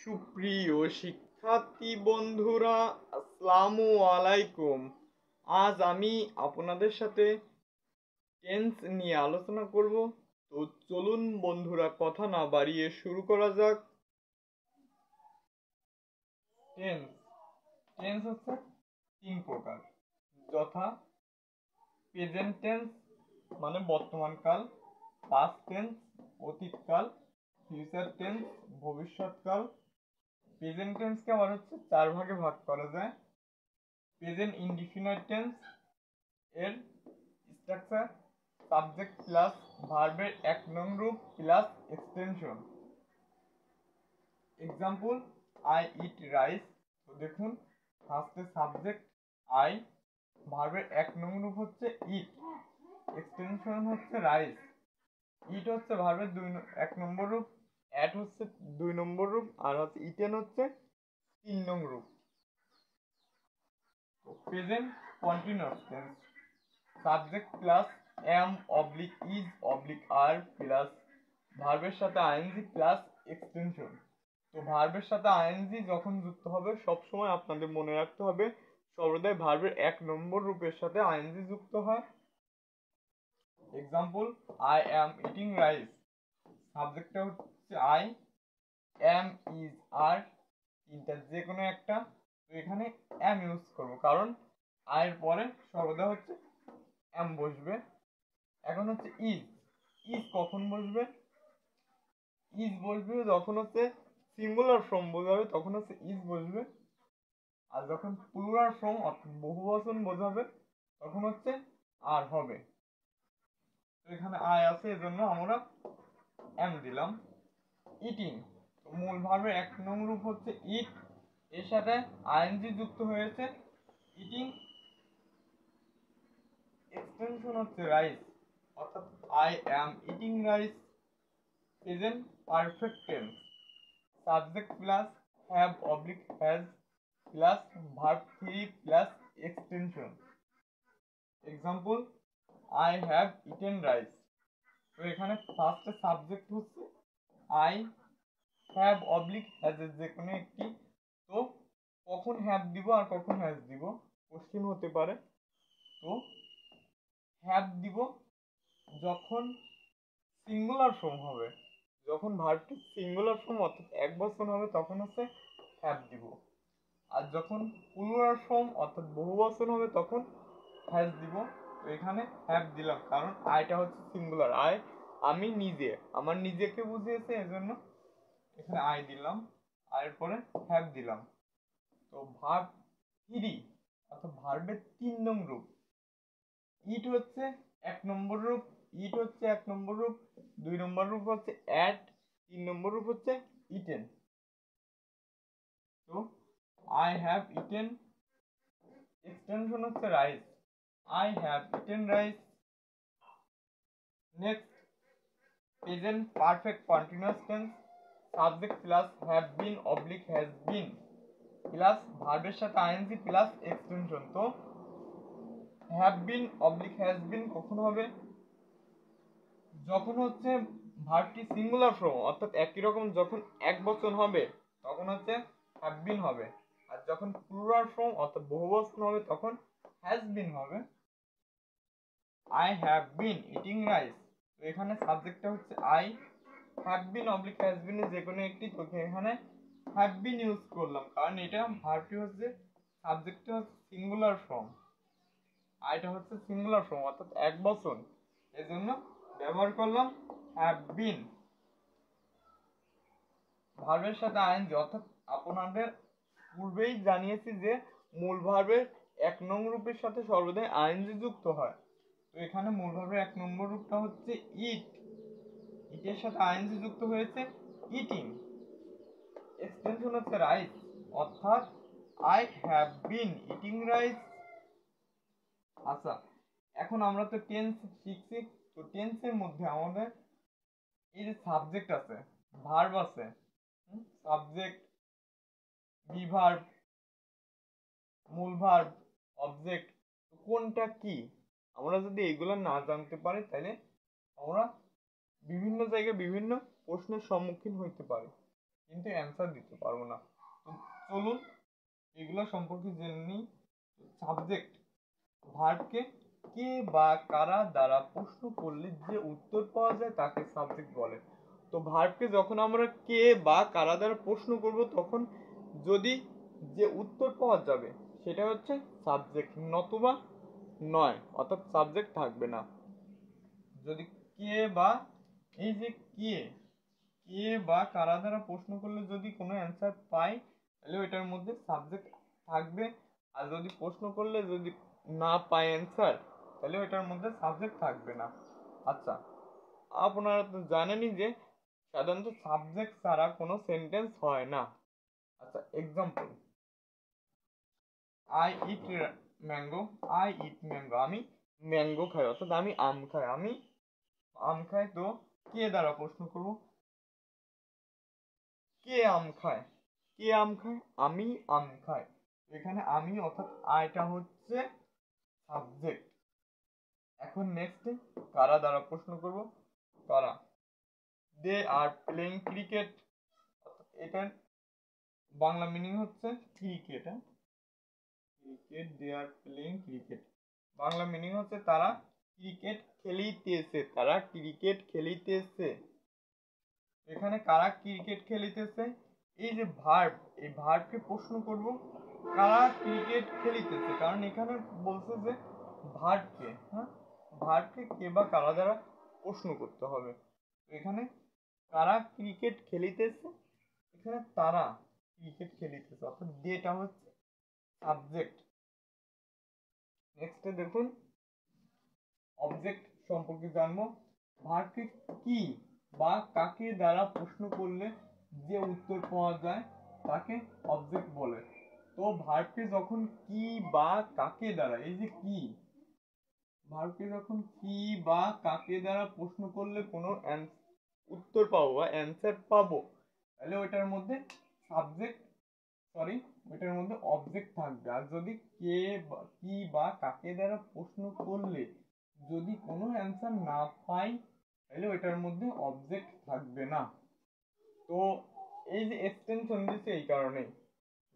সুপ্রিয় শিক্ষার্থী বন্ধুরা, আসসালামু আলাইকুম। আজ আমি আপনাদের সাথে টেন্স নিয়ে আলোচনা করব। তো চলুন বন্ধুরা, কথা না বাড়িয়ে শুরু করা যাক। টেন্স টেন্স হচ্ছে তিন প্রকার, যথা প্রেজেন্ট টেন্স মানে বর্তমান কাল, পাস্ট টেন্স অতীতকাল, ফিউচার টেন্স ভবিষ্যৎকাল। প্রেজেন্ট টেন্সকে আবার হচ্ছে চার ভাগে ভাগ করা যায়। প্রেজেন্ট ইনডিফিনাইট টেন্স এর স্ট্রাকচার সাবজেক্ট প্লাস ভার্বের এক নং রূপ plus extension. Example, I eat rice. তো দেখুন, ফার্স্টে সাবজেক্ট আই, ভার্বের এক নং রূপ হচ্ছে ইট, এক্সটেনশন হচ্ছে রাইস। ইট হচ্ছে ভার্বের এক নম্বর রূপ, অ্যাট হচ্ছে 2 নম্বর রূপ, আর হচ্ছে ইটেন হচ্ছে 3 নং রূপ। Present continuous tense subject plus am oblique is oblique are plus ভার্বের সাথে আইএনজি প্লাস এক্সটেনশন। তো ভার্বের সাথে আইএনজি যখন যুক্ত হবে, সবসময় আপনাদের মনে রাখতে হবে সর্বদাই ভার্বের এক নম্বর রূপের সাথে আইএনজি যুক্ত হয়। Example, I am eating rice. সাবজেক্টটা হচ্ছে আই, এম ইজ আর, তিনটা যে কোনো একটা। তো এখানে এম ইউজ করবো, কারণ আয়ের পরে সর্বদা হচ্ছে এম বসবে। এখন হচ্ছে ইজ, ইজ কখন বসবে? ইজ বসবে যখন হচ্ছে সিঙ্গুলার ফর্ম বোঝাবে, তখন হচ্ছে ইজ বসবে। আর যখন প্লুরাল ফর্ম অর্থাৎ বহুবচন বোঝাবে, তখন হচ্ছে আর হবে। তো এখানে আয় আছে, এজন্য আমরা এম দিলাম। ইটিং, মূল ভার্বের এক নং রূপ হচ্ছে ইট, এর সাথে আইএনজি যুক্ত হয়েছে ইটিং, এক্সটেনশন হচ্ছে রাইস, অর্থাৎ I am eating rice. Present perfect tense subject plus have oblique has plus verb 3 plus extension. Example, I have eaten rice. তো এখানে ফার্স্টে সাবজেক্ট হচ্ছে আই, হ্যাভ অবলিক হ্যাজ এর যে কোনো একটি। তো কখন হ্যাভ দিব আর কখন হ্যাজ দিব কোশ্চেন হতে পারে। তো হ্যাভ দিব যখন সিঙ্গুলার ফর্ম হবে, যখন ভার্বটি সিঙ্গুলার ফর্ম অর্থাৎ এক বচন হবে, তখন হচ্ছে হ্যাভ দিব। আর যখন প্লুরাল ফর্ম অর্থাৎ বহু বচন হবে, তখন হ্যাজ দিব। তো এখানে হ্যাভ দিলাম, কারণ আইটা হচ্ছে সিঙ্গুলার। আই আমি নিজে, আমার নিজেকে বুঝিয়েছে, এজন্য এখানে আই দিলাম, আয়ের পরে হ্যাভ দিলাম। তো ভার্ব 3 অর্থাৎ ভার্বের 3 নং রূপ, ইট হচ্ছে এক নম্বর রূপ, ইট হচ্ছে এক নম্বর রূপ, 2 নম্বর রূপ হচ্ছে অ্যাট, 3 নম্বর রূপ হচ্ছে ইটেন। তো আই হ্যাভ ইটেন, এক্সটেনশন হচ্ছে rice, I have eaten rice. Next, present perfect continuous tense subject plus have been oblique has been plus ভার্বের সাথে আইএনজি প্লাস এক্সটেনশন। তো have been oblique has been কখন হবে? যখন হচ্ছে ভার্বটি singular form অর্থাৎ একই রকম, যখন এক বচন হবে তখন হচ্ছে হ্যাভ বিন হবে, আর যখন প্লুরাল ফর্ম অর্থাৎ বহুবচন হবে তখন হ্যাজ বিন হবে। I have been eating rice. তো এখানে সাবজেক্টটা হচ্ছে I, have been oblique has been যে কোনো একটি। তো এখানে হ্যাভ বিন ইউজ করলাম, কারণ এটা ভার্বটি হচ্ছে সাবজেক্টটা হচ্ছে সিঙ্গুলার ফর্ম, আইটা হচ্ছে সিঙ্গুলার ফর্ম অর্থাৎ এক বচন, এজন্য ব্যবহার করলাম হ্যাভ বিন। ভার্বের সাথে আইএনজি, অর্থাৎ আপনাদের পূর্বেই জানিয়েছি যে মূল ভার্বের এক নং রূপের সাথে সর্বদাই আইএনজি যুক্ত হয়। তো এখানে মূল ভার্বের এক নম্বর রূপটা হচ্ছে ইট, ইটের সাথে আইএনজি যুক্ত হয়েছে ইটিং, এক্সটেনশন হচ্ছে রাইস, অর্থাৎ I have been eating rice. আচ্ছা, এখন আমরা তো টেন্স শিখছি। তো টেন্সের মধ্যে আমাদের এই যে সাবজেক্ট আছে, ভার্ব আছে, সাবজেক্ট, বি ভার্ব, মূল ভার্ব, অবজেক্ট, কোনটা কি আমরা যদি এগুলো না জানতে পারি, তাহলে আমরা বিভিন্ন জায়গায় বিভিন্ন প্রশ্নের সম্মুখীন হইতে পারি। কিন্তু অ্যান্সার দিতে পারবো না। তো চলুন এগুলো সম্পর্কে জেনে নিই। সাবজেক্ট ভার্বকে কে বা কারা দ্বারা প্রশ্ন করলে যে উত্তর পাওয়া যায় তাকে সাবজেক্ট বলে। তো ভার্বকে যখন আমরা কে বা কারা দ্বারা প্রশ্ন করব তখন যদি যে উত্তর পাওয়া যাবে সেটা হচ্ছে সাবজেক্ট, নতুবা নয়, অর্থাৎ সাবজেক্ট থাকবে না। যদি কে বা এই যে কে কে বা কারা দ্বারা প্রশ্ন করলে যদি কোনো অ্যান্সার পাই তাহলে ওইটার মধ্যে সাবজেক্ট থাকবে, আর যদি প্রশ্ন করলে যদি না পাই অ্যান্সার তাহলে ওইটার মধ্যে সাবজেক্ট থাকবে না। আচ্ছা, আপনারা তো জানেনই যে সাধারণত সাবজেক্ট ছাড়া কোনো সেন্টেন্স হয় না। আচ্ছা, example, I it mango, I eat mango, আমি ম্যাঙ্গো খাই, অর্থাৎ আমি আম খাই, আমি আম খাই। তো কে দ্বারা প্রশ্ন করব, কে আম খায়, কে আম খায়, আমি আম খাই। এখানে আমি অর্থাৎ আইটা হচ্ছে সাবজেক্ট। এখন নেক্সট কারা দ্বারা প্রশ্ন করব, কারা, দে আর প্লেইং ক্রিকেট, এটার বাংলা মিনিং হচ্ছে cricket. Cricket, they are playing cricket, Bangla meaning হচ্ছে তারা ক্রিকেট খেলিতেছে, তারা ক্রিকেট খেলিতেছে। এখানে কারা ক্রিকেট খেলিতেছে, এই যে ভার্ব, এই ভার্বকে প্রশ্ন করব কারা ক্রিকেট খেলিতেছে, কারণ এখানে বলছে যে ভার্বকে, হ্যাঁ, ভার্বকে কে বা কারা দ্বারা প্রশ্ন করতে হবে। এখানে কারা ক্রিকেট খেলিতেছে, এখানে তারা ক্রিকেট খেলিতেছে, অর্থাৎ ডেটা হচ্ছে সাবজেক্ট। নেক্সটে দেখুন অবজেক্ট সম্পর্কে জানবো। ভার্বকে কি বা কাকে দ্বারা প্রশ্ন করলে যে উত্তর পাওয়া যায় তাকে অবজেক্ট বলে। তো ভার্বকে যখন কি বা কাকে দ্বারা, এই যে কি, ভার্বকে যখন কি বা কাকে দ্বারা প্রশ্ন করলে কোনো উত্তর পাবো বা অ্যান্সার পাবো তাহলে ওইটার মধ্যে সাবজেক্ট, সরি, ওইটার মধ্যে অবজেক্ট থাকবে। আর যদি কে বা কি বা কাকে দ্বারা প্রশ্ন করলে যদি কোনো অ্যান্সার না পাই তাহলে ওইটার মধ্যে অবজেক্ট থাকবে না। তো এই যে এক্সটেনশন দিচ্ছে এই কারণেই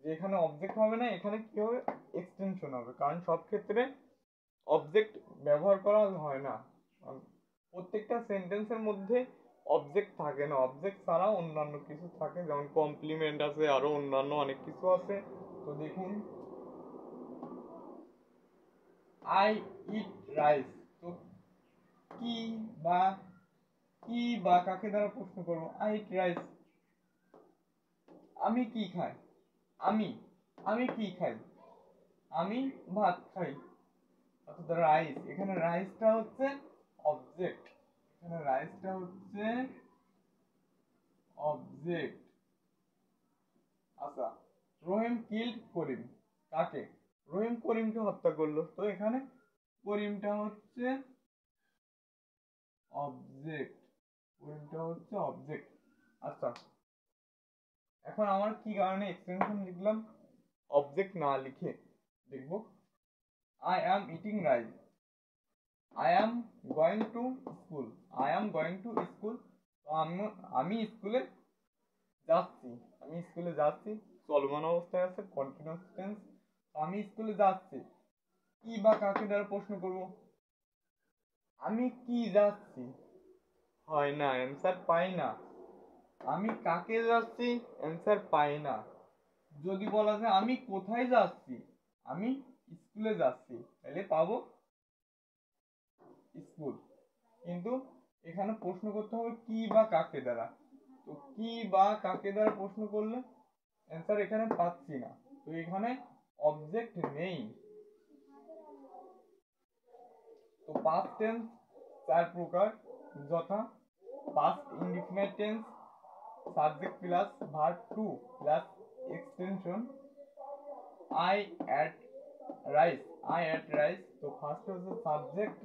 যে এখানে অবজেক্ট হবে না, এখানে কি হবে, এক্সটেনশন হবে, কারণ সব ক্ষেত্রে অবজেক্ট ব্যবহার করা হয় না। প্রত্যেকটা সেন্টেন্সের মধ্যে অবজেক্ট থাকে না, অবজেক্ট ছাড়া অন্যান্য কিছু থাকে, যেমন কমপ্লিমেন্ট আছে, আরো অন্যান্য অনেক কিছু আছে। তো দেখুন আই ইট রাইস, তো কি বা কি বা কাকে দ্বারা প্রশ্ন করবো, আই ইট রাইস, আমি কি খাই, আমি আমি কি খাই, আমি ভাত খাই, অর্থাৎ রাইস, এখানে রাইসটা হচ্ছে অবজেক্ট, এখানে রাইসটা হচ্ছে অবজেক্ট। আচ্ছা, রহিম কিল্ড করিম, কাকে, রহিম করিমকে হত্যা করলো, তো এখানে করিমটা হচ্ছে অবজেক্ট, করিমটা হচ্ছে অবজেক্ট। আচ্ছা, এখন আমার কি কারণে এক্সটেনশন লিখলাম অবজেক্ট না লিখে, দেখবো I am eating rice, I am going to school, I am going to school, তো আমি স্কুলে যাচ্ছি, আমি স্কুলে যাচ্ছি, চলমান অবস্থায় আছে, কন্টিনিউয়াস টেন্স, আমি স্কুলে যাচ্ছি। কি বা কাকে দ্বারা প্রশ্ন করব, আমি কি যাচ্ছি, হয় না, অ্যান্সার পাই না। আমি কাকে যাচ্ছি, অ্যান্সার পাই না। যদি বলা যায় আমি কোথায় যাচ্ছি, আমি স্কুলে যাচ্ছি, তাহলে পাবো স্কুল। কিন্তু এখানে প্রশ্ন করতে হবে কি বা কাকে দ্বারা, তো কি বা কাকে দ্বারা প্রশ্ন করলে অ্যান্সার এখানে পাচ্ছি না, তো এখানে অবজেক্ট নেই। তো পাস্ট টেন্স চার প্রকার, যথা past indefinite tense, subject plus verb two plus extension, I ate rice, I ate rice, তো ফার্স্ট হচ্ছে সাবজেক্ট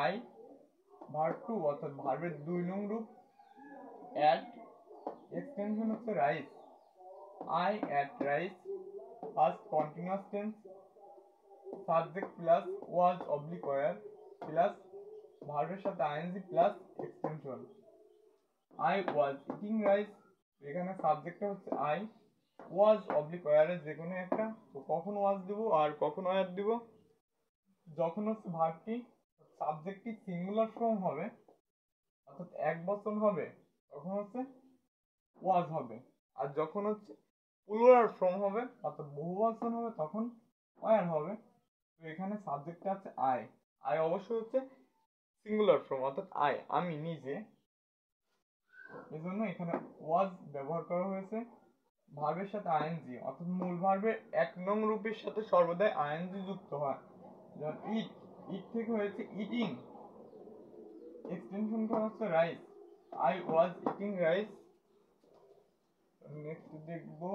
আই, ভার্ব টু অর্থাৎ ভার্বের 2 নং রূপ, অ্যাট, এক্সটেনশন হচ্ছে rice, I ate rice, first continuous tense, subject plus was oblique were plus ভার্বের সাথে ING plus extension, I was eating rice, এখানে সাবজেক্টটা হচ্ছে আই, ওয়াজ অবলিক ওয়ার যে কোনো একটা। তো কখন ওয়াজ দিব আর কখন ওয়ার দিব, যখন হচ্ছে ভার্বটি সাবজেক্টটি সিঙ্গুলার ফর্ম হবে অর্থাৎ এক বচন হবে তখন হচ্ছে ওয়াজ হবে, আর যখন হচ্ছে প্লুরাল ফর্ম হবে অর্থাৎ বহুবচন হবে তখন ওয়ার হবে। তো এখানে সাবজেক্টটা আছে আই, আই অবশ্যই হচ্ছে সিঙ্গুলার ফর্ম অর্থাৎ আই আমি নিজে, এজন্য এখানে ওয়াজ ব্যবহার করা হয়েছে। ভার্বের সাথে আইএনজি অর্থাৎ মূল ভার্বের এক নং রূপের সাথে সর্বদাই আইএনজি যুক্ত হয়। যেমন ইট, ইট থেকে হয়েছে ইটিং, এক্সটেনশনটা হচ্ছে rice, I was eating rice. Next দেখবো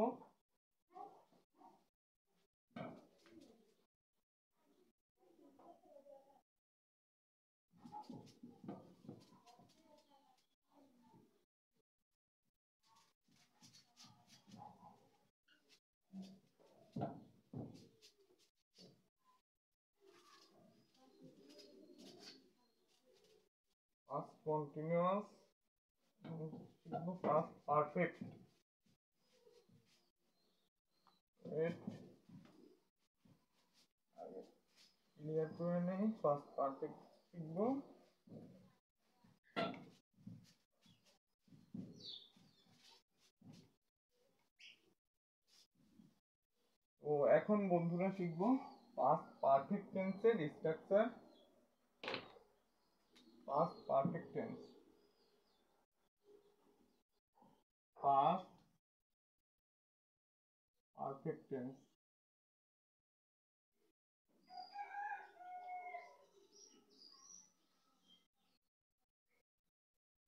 past continuous, past perfect, it clear করে নেই, past perfect শিখবো। তো এখন বন্ধুরা শিখবো past perfect টেন্সের structure. past perfect tense, past perfect tense,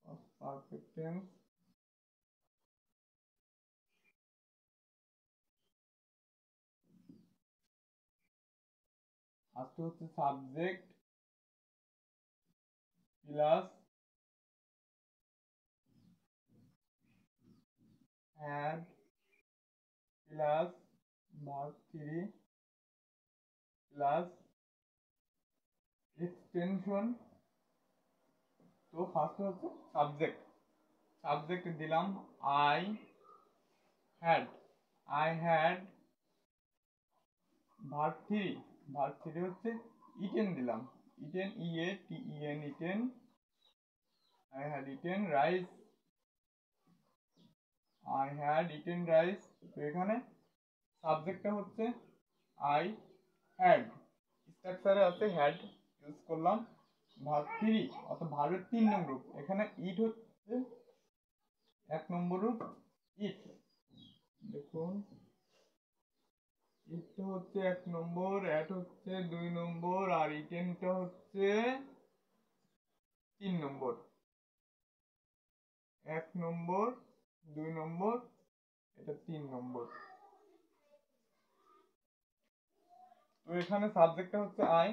past perfect tense। First হচ্ছে subject plus had plus verb three plus extension. তো ফার্স্ট হচ্ছে সাবজেক্ট, সাবজেক্ট দিলাম I had, I had, verb three, verb three হচ্ছে eaten দিলাম, eaten E N eaten, I had eaten rice, I had eaten rice. তো এখানে সাবজেক্টটা হচ্ছে I had, স্ট্রাকচারে আছে হ্যাড ইউজ করলাম, ভার্ব থ্রি অর্থাৎ ভার্বের তিন নম্বর রূপ, এখানে ইট হচ্ছে এক নম্বর রূপ ইট, দেখুন ইটটা হচ্ছে এক নম্বর, অ্যাট হচ্ছে দুই নম্বর, আর ইটেনটা হচ্ছে তিন নম্বর। এক নম্বর, দুই নম্বর, এটা তিন নম্বর। তো এখানে সাবজেক্টটা হচ্ছে I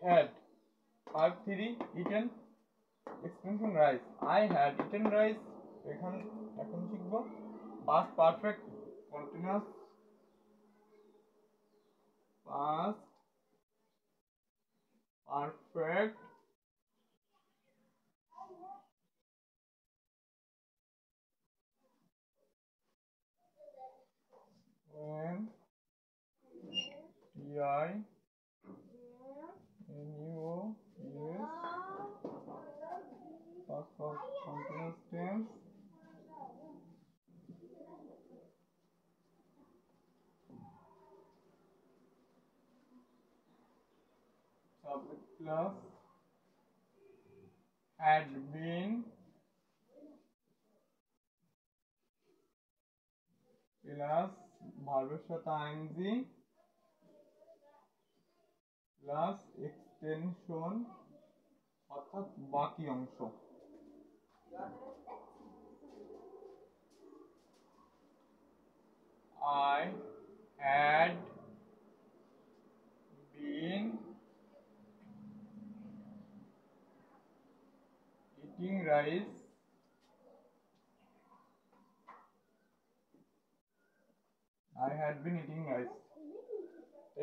had, verb three eaten, extension rice, I had eaten rice. এখন শিখবো past perfect continuous, past perfect when TINUO is past continuous tense, subject plus had been plus ভার্বের সাথে আইএনজি প্লাস এক্সটেনশন অর্থাৎ বাকি অংশ। I had been eating rice, I had been eating rice।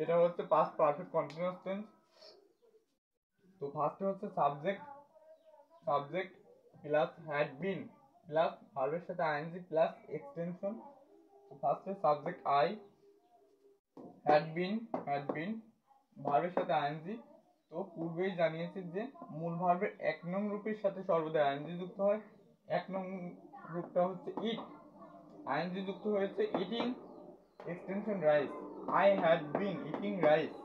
এটা হচ্ছে past perfect continuous tense. তো ফার্স্টে হচ্ছে subject, subject plus had been, plus ভার্বের সাথে আইএনজি প্লাস এক্সটেনশন। ফার্স্টে সাবজেক্ট আই, হ্যাড বিন ভার্বের সাথে আইএনজি। তো পূর্বেই জানিয়েছি যে মূল ভার্বের 1 নং রূপের সাথে সর্বদা আইএনজি যুক্ত হয়। 1 নং রূপটা হচ্ছে ইট, আইএনজি যুক্ত হয়েছে eating, extension rice, I had been eating rice.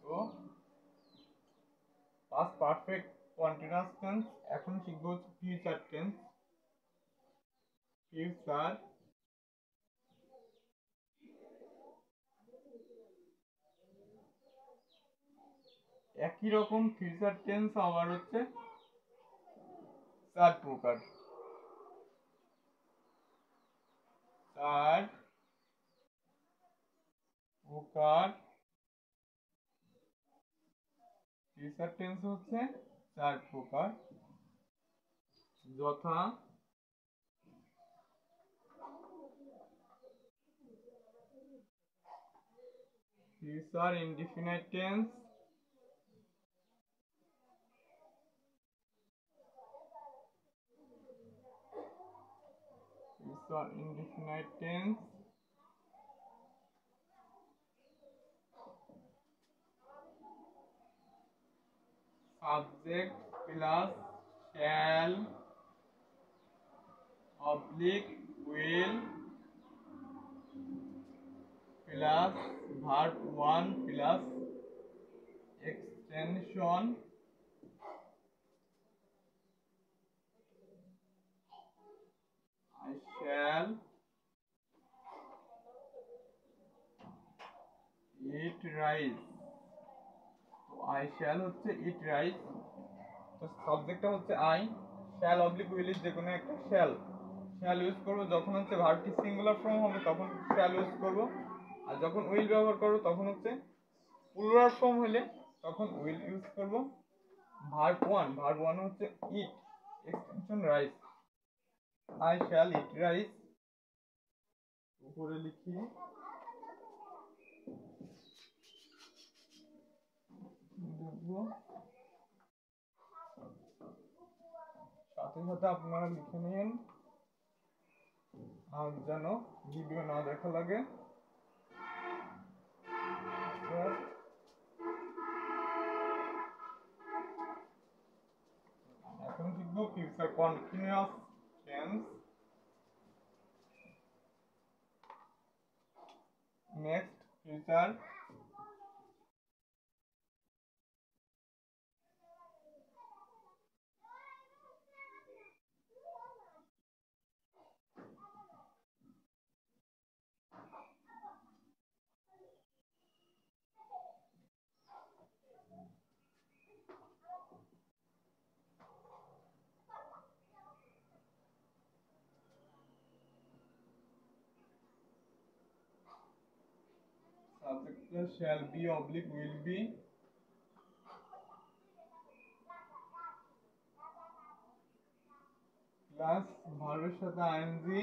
তো পাস্ট পারফেক্ট কন্টিনিউয়াস টেন্স। এখন শিখবো ফিউচার টেন্স। ফিউচার একই রকম ফিউচার টেন্স আবার হচ্ছে 4 প্রকার। 4 প্রকার ফিউচার টেন্স হচ্ছে 4 প্রকার, যথা future indefinite tense, future indefinite tense, subject plus shall oblique will plus verb 1 plus extension I shall eat rice। তো I shall হচ্ছে eat rice। তো সাবজেক্টটা হচ্ছে I, shall অবলিক উইল যে কোনো একটা shall ইউজ করব যখন হচ্ছে ভার্বটি সিঙ্গুলার ফর্ম হবে তখন shall ইউজ করব, আর যখন উইল ব্যবহার করব তখন হচ্ছে প্লুরাল ফর্ম হলে তখন উইল ইউজ করব। ভার্ব 1 হচ্ছে eat, extension rice, I shall eat rice। উপরে লিখি দেখবো, সাথে সাথে আপনারা লিখে নিন আর যেন ভিডিও না দেখা লাগে। এখন শিখবো future continuous tense. Next future subject shall be oblique will be plus ভার্বের সাথে ING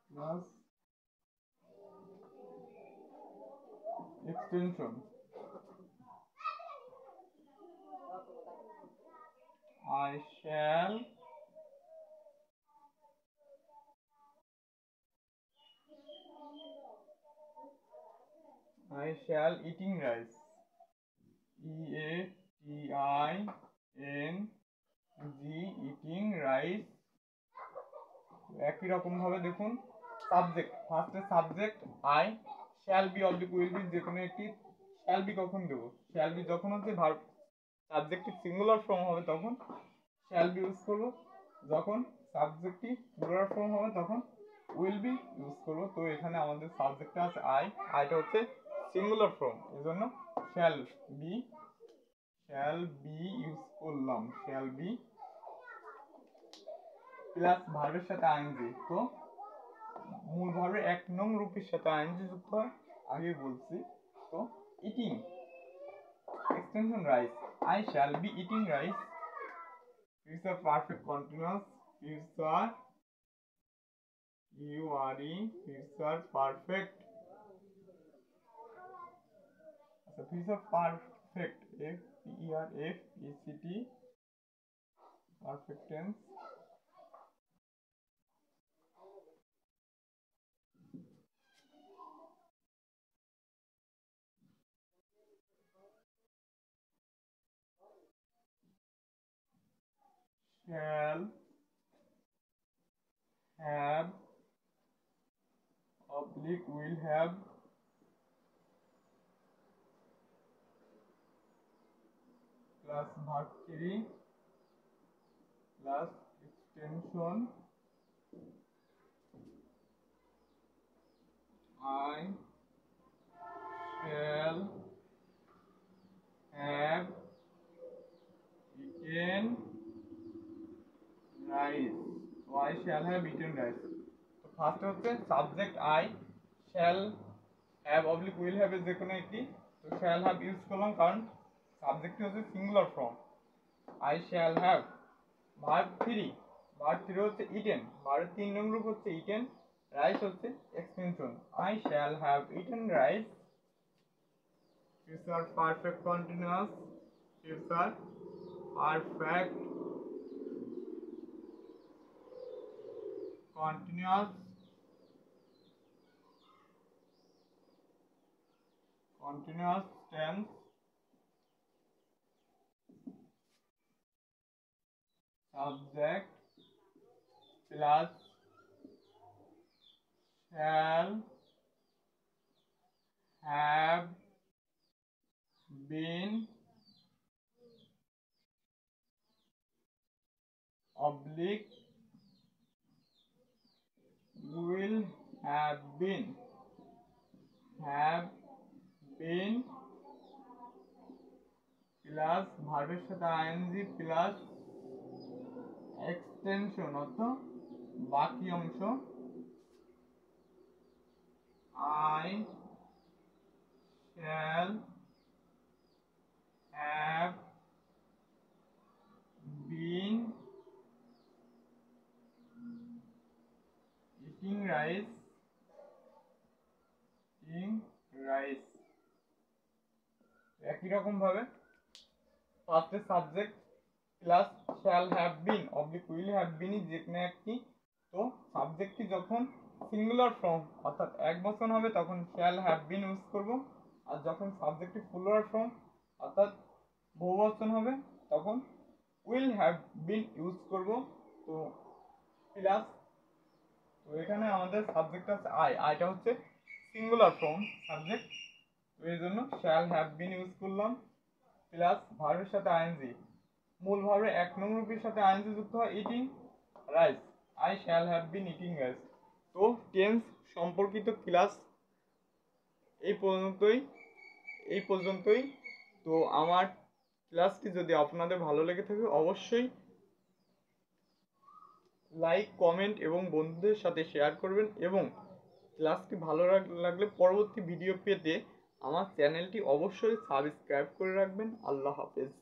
plus extension I shall eating rice, EATING eating rice। একই রকম ভাবে দেখুন সাবজেক্ট, ফার্স্টে subject I, shall be oblique will B যে কোনো একটি, শ্যাল বি কখন দেবো, শ্যাল বি যখন হচ্ছে ভার্ব সাবজেক্টটি সিঙ্গুলার ফর্ম হবে তখন শ্যাল বি ইউজ করব, যখন সাবজেক্টটি প্লুরাল ফর্ম হবে তখন উইল বি ইউজ করব। তো এখানে আমাদের সাবজেক্টটা আছে আইটা হচ্ছে সিঙ্গুলার ফর্ম, এই জন্য শ্যাল বি ইউজ করলাম, শ্যাল বি প্লাস ভার্বের সাথে আইএনজি। তো মূল ভার্বের 1 নং রূপের সাথে আইএনজি যুক্ত হয়, আগে বলছি। তো eating, extension rice, I shall be eating rice। Future perfect continuous, future future perfect. আচ্ছা future perfect, P-E-R-F-E-C-T, perfect tense. Shall have oblique will have plus verb 3 plus extension I shall have eaten rice. So I shall have eaten rice. তো first হচ্ছে subject I, shall have oblique will have এর যে কোনো একটি, তো shall have use করলাম কারণ সাবজেক্টটি হচ্ছে singular form. I shall have verb 3, verb 3 হচ্ছে ইটেন, ভার্বের 3 নং রূপ হচ্ছে ইটেন, রাইস হচ্ছে extension. I shall have eaten rice, future perfect continuous, future perfect continuous tense, subject plus shall have been oblique will have been plus ভার্বের সাথে ING plus extension অর্থাৎ বাকি অংশ I shall have been eating rice, একই রকম ভাবে ফার্স্টে subject plus shall have been oblique will have been যে কোনো একটি, তো সাবজেক্টটি যখন সিঙ্গুলার ফর্ম অর্থাৎ এক বচন হবে তখন শ্যাল হ্যাভ বিন ইউজ করব, আর যখন সাবজেক্টটি প্লুরাল ফর্ম অর্থাৎ বহুবচন হবে তখন উইল হ্যাভ বিন ইউজ করব। তো প্লাস, তো এখানে আমাদের সাবজেক্ট আছে আইটা হচ্ছে সিঙ্গুলার ফর্ম সাবজেক্ট, তো এই জন্য শ্যাল হ্যাভ বিন ইউজ করলাম প্লাস ভার্বের সাথে আইএনজি, মূল ভার্বের 1 নং রূপের সাথে আইএনজি যুক্ত হয় eating rice, I shall have been eating rice. তো টেন্স সম্পর্কিত ক্লাস এই পর্যন্তই। তো আমার ক্লাসটি যদি আপনাদের ভালো লেগে থাকে অবশ্যই লাইক, কমেন্ট এবং বন্ধুদের সাথে শেয়ার করবেন, এবং ক্লাসটি ভালো লাগলে পরবর্তী ভিডিও পেতে আমার চ্যানেলটি অবশ্যই সাবস্ক্রাইব করে রাখবেন। আল্লাহ হাফেজ।